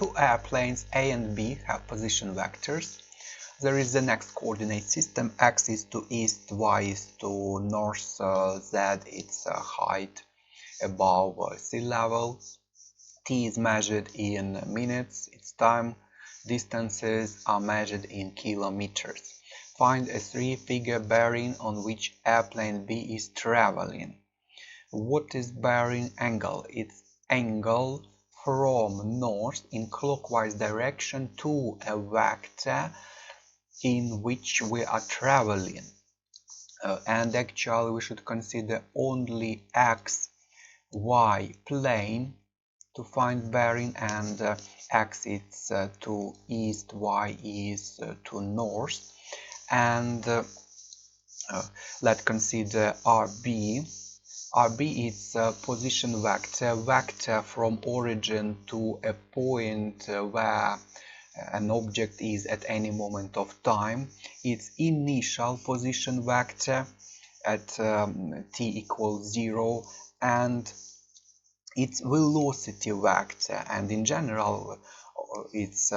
two airplanes A and B have position vectors. There is the next coordinate system: x is to east, y is to north, z its height above sea level, t is measured in minutes, its time, distances are measured in kilometers. Find a three-figure bearing on which airplane B is traveling. What is bearing angle? It's angle from north in clockwise direction to a vector in which we are traveling. And actually we should consider only x, y plane to find bearing, and x is to east, y is to north. And let's consider RB. RB is a position vector from origin to a point where an object is at any moment of time. Its initial position vector at t equals 0, and its velocity vector, and in general its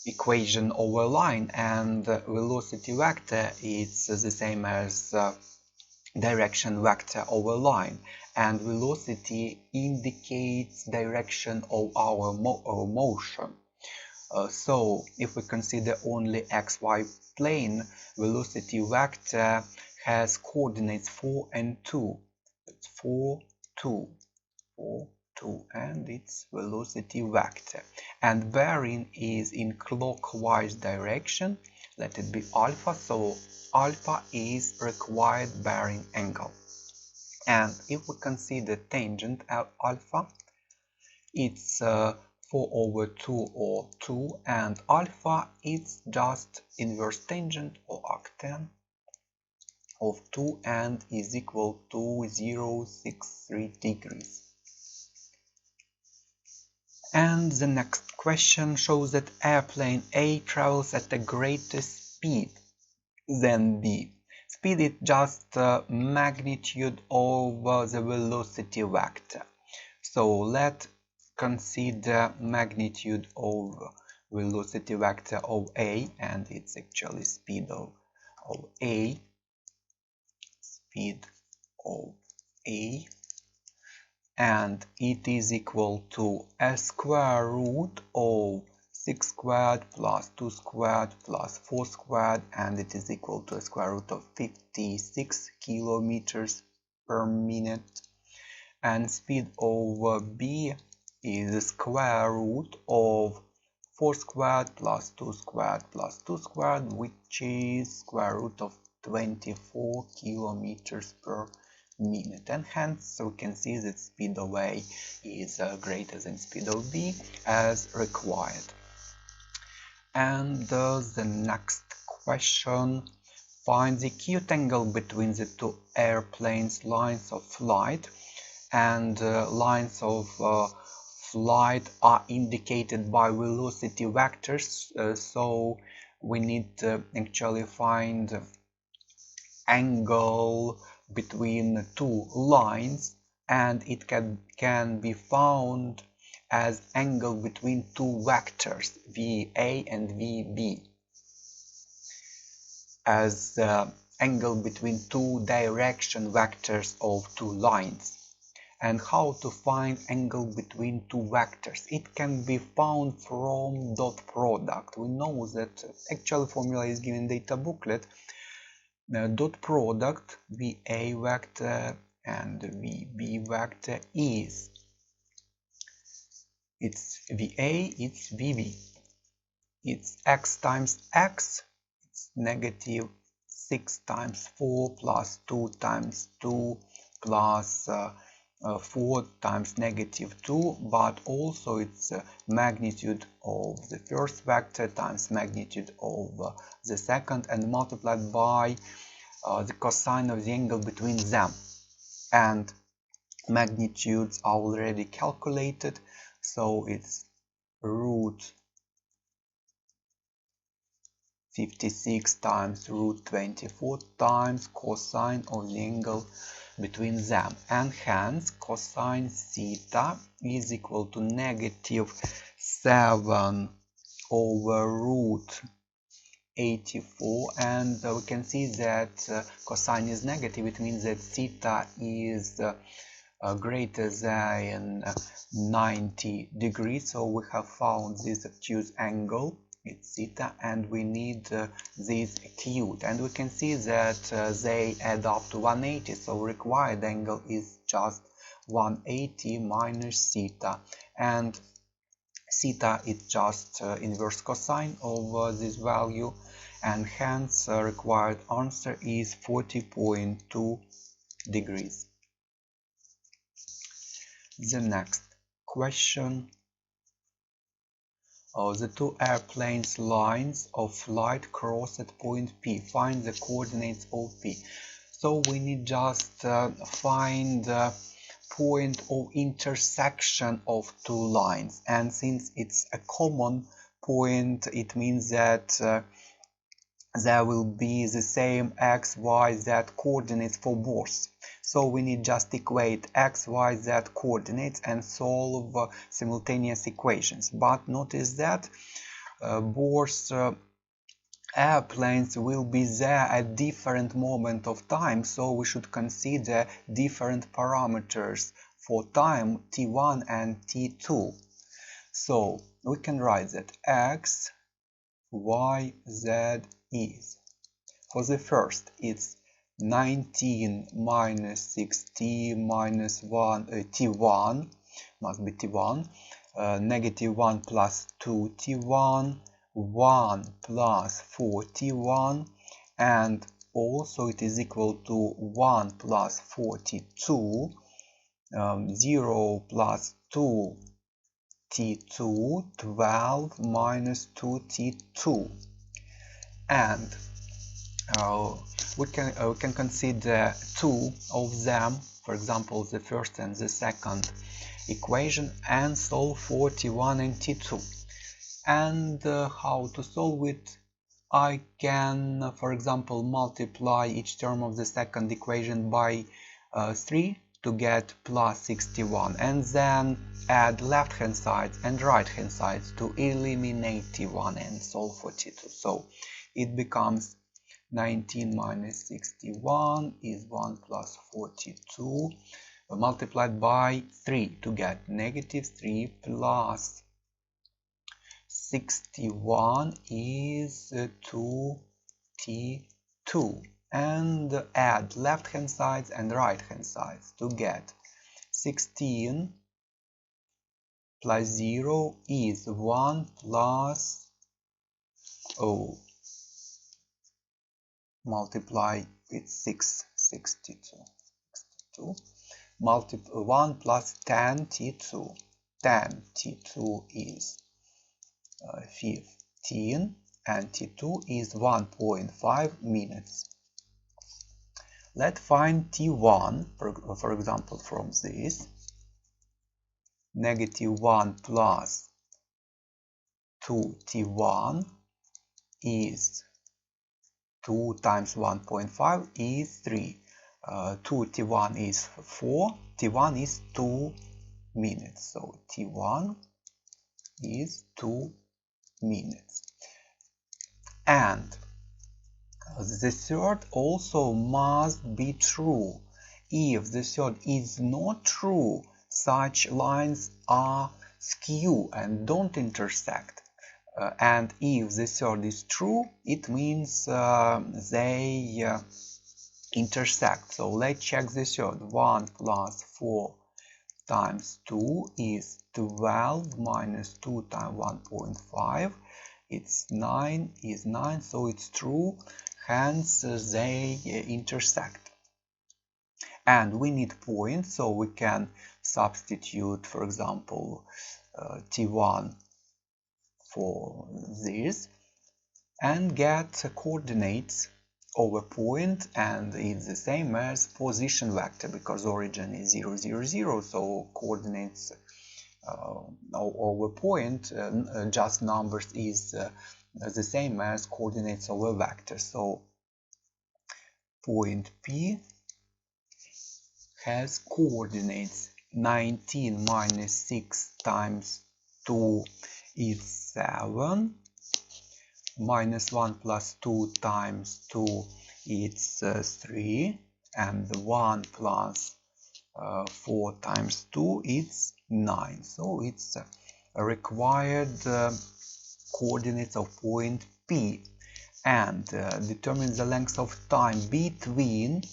equation over line, and velocity vector is the same as direction vector over line, and velocity indicates direction of our motion. So if we consider only xy plane, velocity vector has coordinates 4 and 2. It's 4, 2, 4, 2, and its velocity vector. And bearing is in clockwise direction. Let it be alpha, so alpha is required bearing angle. And if we consider tangent alpha, it's 4/2 or 2, and alpha is just inverse tangent or arctan of 2 and is equal to 0.63 degrees. And the next question shows that airplane A travels at a greater speed than B. Speed is just magnitude over the velocity vector. So let's consider magnitude of velocity vector of A, and it's actually speed of A. Speed of A, and it is equal to a square root of 6 squared plus 2 squared plus 4 squared, and it is equal to a square root of 56 kilometers per minute. And speed over B is the square root of 4 squared plus 2 squared plus 2 squared, which is square root of 24 kilometers per minute, and hence we can see that speed of A is greater than speed of B as required. And the next question: find the acute angle between the two airplanes' lines of flight. And lines of flight are indicated by velocity vectors, so we need to actually find angle between two lines, and it can be found as angle between two vectors VA and VB, as angle between two direction vectors of two lines. And how to find angle between two vectors? It can be found from dot product. We know that actual formula is given in data booklet. Dot product VA vector and VB vector is, it's VA, it's VB. It's x times x, it's negative 6 times 4 plus 2 times 2 plus 4 times negative 2, but also it's magnitude of the first vector times magnitude of the second, and multiplied by the cosine of the angle between them. And magnitudes are already calculated, so it's root 56 times root 24 times cosine of the angle between them, and hence cosine theta is equal to negative 7 over root 84, and we can see that cosine is negative. It means that theta is greater than 90 degrees, so we have found this obtuse angle, it's theta, and we need this acute, and we can see that they add up to 180, so required angle is just 180 minus theta, and theta is just inverse cosine of this value, and hence required answer is 40.2 degrees. The next question. The two airplanes' lines of light cross at point P. Find the coordinates of P. So we need just find the point of intersection of two lines, and since it's a common point, it means that there will be the same x, y, z coordinates for both. So we need just equate x, y, z coordinates and solve simultaneous equations. But notice that both airplanes will be there at different moment of time, so we should consider different parameters for time t1 and t2. So we can write that x, y, z is, for the first it's 19 minus 16 minus 1 t1, must be t1, negative 1 plus 2 t1, 1 plus 4 t1, and also it is equal to 1 plus 42, 0 plus 2 t2, 12 minus 2 t2, and we can consider two of them, for example the first and the second equation, and solve for t1 and t2. And how to solve it? I can, for example, multiply each term of the second equation by 3 to get plus 61, and then add left hand side and right hand side to eliminate t1 and solve for t2. So it becomes 19 minus 61 is 1 plus 42 multiplied by 3 to get negative 3 plus 61 is 2t2, and add left hand sides and right hand sides to get 16 plus 0 is 1 plus multiply with 62 1 plus 10 t2, 10 t2 is 15, and t2 is 1.5 minutes. Let's find t1, for example, from this. Negative 1 plus 2 t1 is 2 times 1.5 is 3. 2 t1 is 4, t1 is 2 minutes, so t1 is 2 minutes. And the third also must be true. If the third is not true, such lines are skew and don't intersect. And if the third is true, it means they intersect. So let's check the third. 1 plus 4 times 2 is 12 minus 2 times 1.5. It's 9, is 9, so it's true. Hence they intersect. And we need points, so we can substitute, for example, t1 for this and get coordinates of a point, and it's the same as position vector because origin is 0, 0, 0, so coordinates of a point, just numbers, is the same as coordinates of a vector. So point P has coordinates 19 minus 6 times 2 is 7, minus 1 plus 2 times 2 it's 3, and 1 plus 4 times 2 it's 9. So it's a required coordinates of point P, and determine the length of time between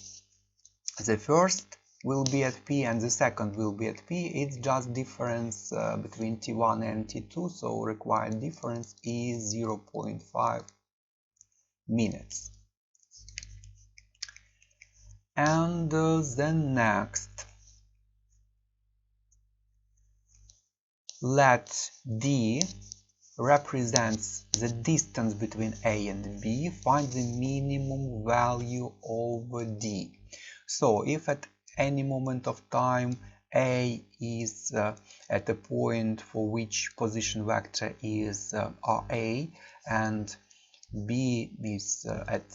the first will be at P and the second will be at P. It's just difference between T1 and T2, so required difference is 0.5 minutes. And then next, let D represents the distance between A and B. Find the minimum value of D. So if at any moment of time A is at a point for which position vector is RA, and B is at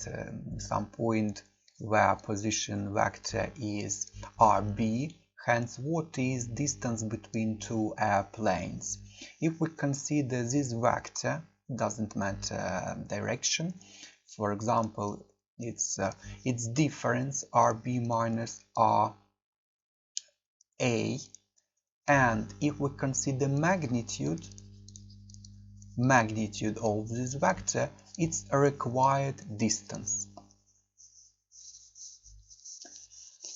some point where position vector is RB, hence what is distance between two airplanes? If we consider this vector, doesn't matter direction, for example, it's difference RB minus RA, and if we consider magnitude of this vector, it's a required distance.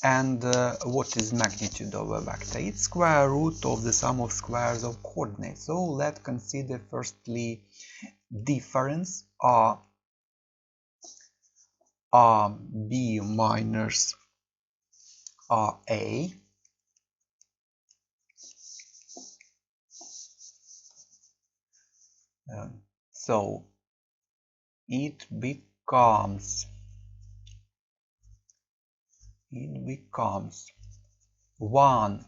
And what is magnitude of a vector? It's square root of the sum of squares of coordinates. So let's consider firstly difference RB minus RA. So it becomes 1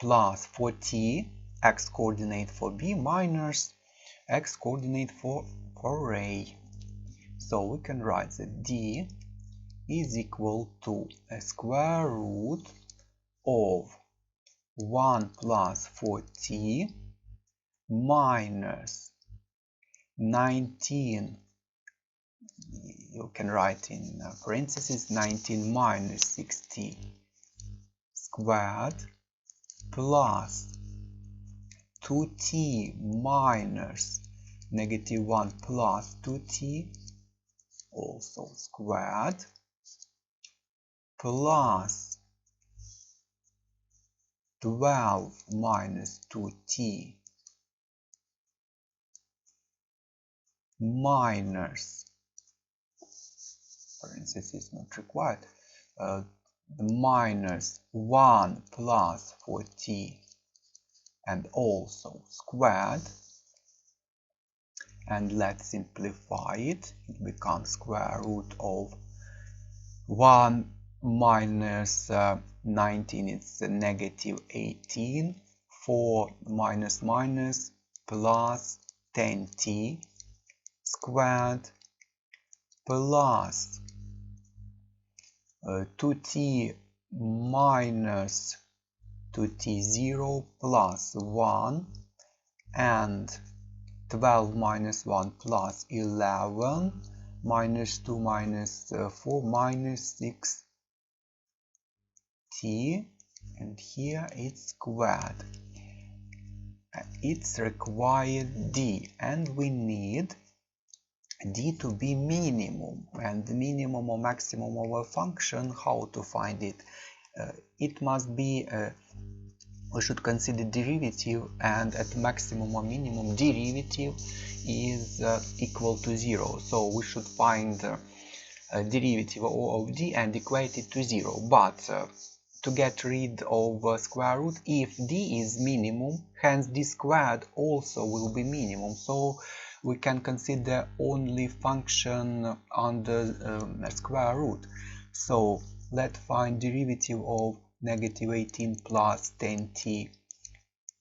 plus 4t, x coordinate for B, minus x coordinate for A. So we can write that D is equal to a square root of 1 plus 4t minus 19, you can write in parentheses 19 minus 6t squared plus 2t minus negative 1 plus 2t also squared plus 12 minus 2t minus, parentheses not required, minus 1 plus 4t and also squared, and let's simplify it. It becomes square root of 1 minus 19, it's negative 18, 4 minus minus plus 10t squared plus 2t minus 2t0 plus 1 and 12 minus 1 plus 11 minus 2 minus 4 minus 6t, and here it's squared. It's required D, and we need D to be minimum, and the minimum or maximum of a function, how to find it? It must be, we should consider derivative, and at maximum or minimum derivative is equal to 0. So we should find derivative of D and equate it to 0. But to get rid of square root, if D is minimum, hence D squared also will be minimum. So we can consider only function under square root. So let's find derivative of negative 18 plus 10t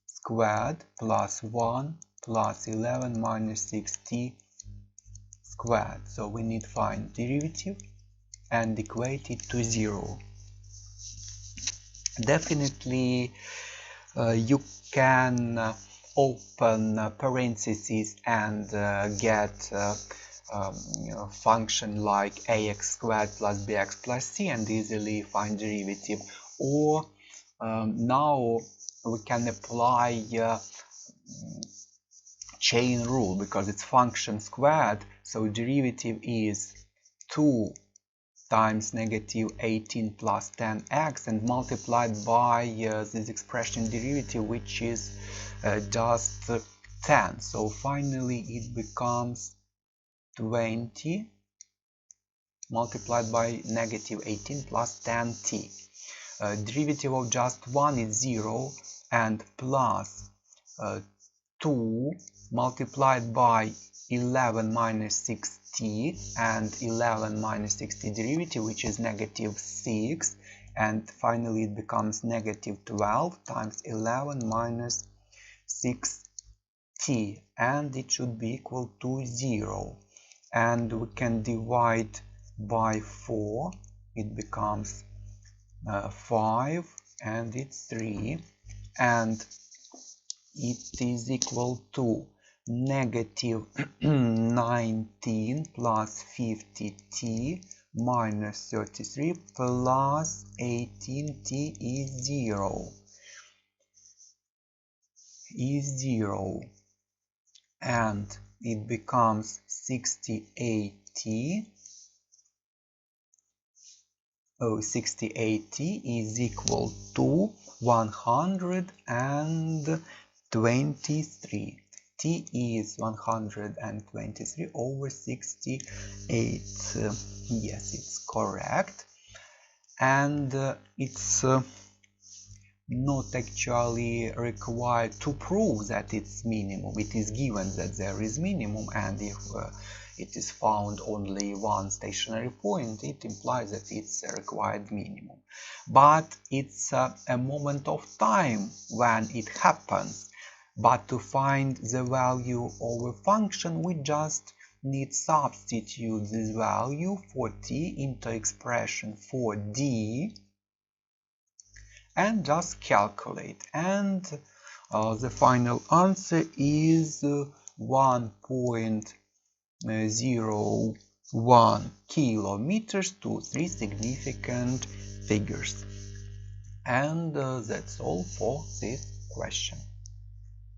squared plus 1 plus 11 minus 6t squared. So we need to find derivative and equate it to 0. Definitely you can open parentheses and get function like ax squared plus bx plus c and easily find derivative. Or now we can apply chain rule because it's function squared, so derivative is 2 times negative 18 plus 10x and multiplied by this expression derivative, which is just 10. So finally it becomes 20 multiplied by negative 18 plus 10t. Derivative of just 1 is 0 and plus 2 multiplied by 11 minus 6t and 11 minus 6t derivative, which is negative 6, and finally it becomes negative 12 times 11 minus 6t, and it should be equal to 0. And we can divide by 4, it becomes 5 and it's 3, and it is equal to negative 19 plus 50t minus 33 plus 18t is 0, and it becomes 68t. 68t is equal to 123. T is 123 over 68. Yes, it's correct. And it's not actually required to prove that it's minimum. It is given that there is minimum, and if it is found only one stationary point, it implies that it's a required minimum. But it's a moment of time when it happens. But to find the value of a function, we just need substitute this value for t into expression for d and just calculate. And the final answer is 1.01 kilometers to 3 significant figures. And that's all for this question.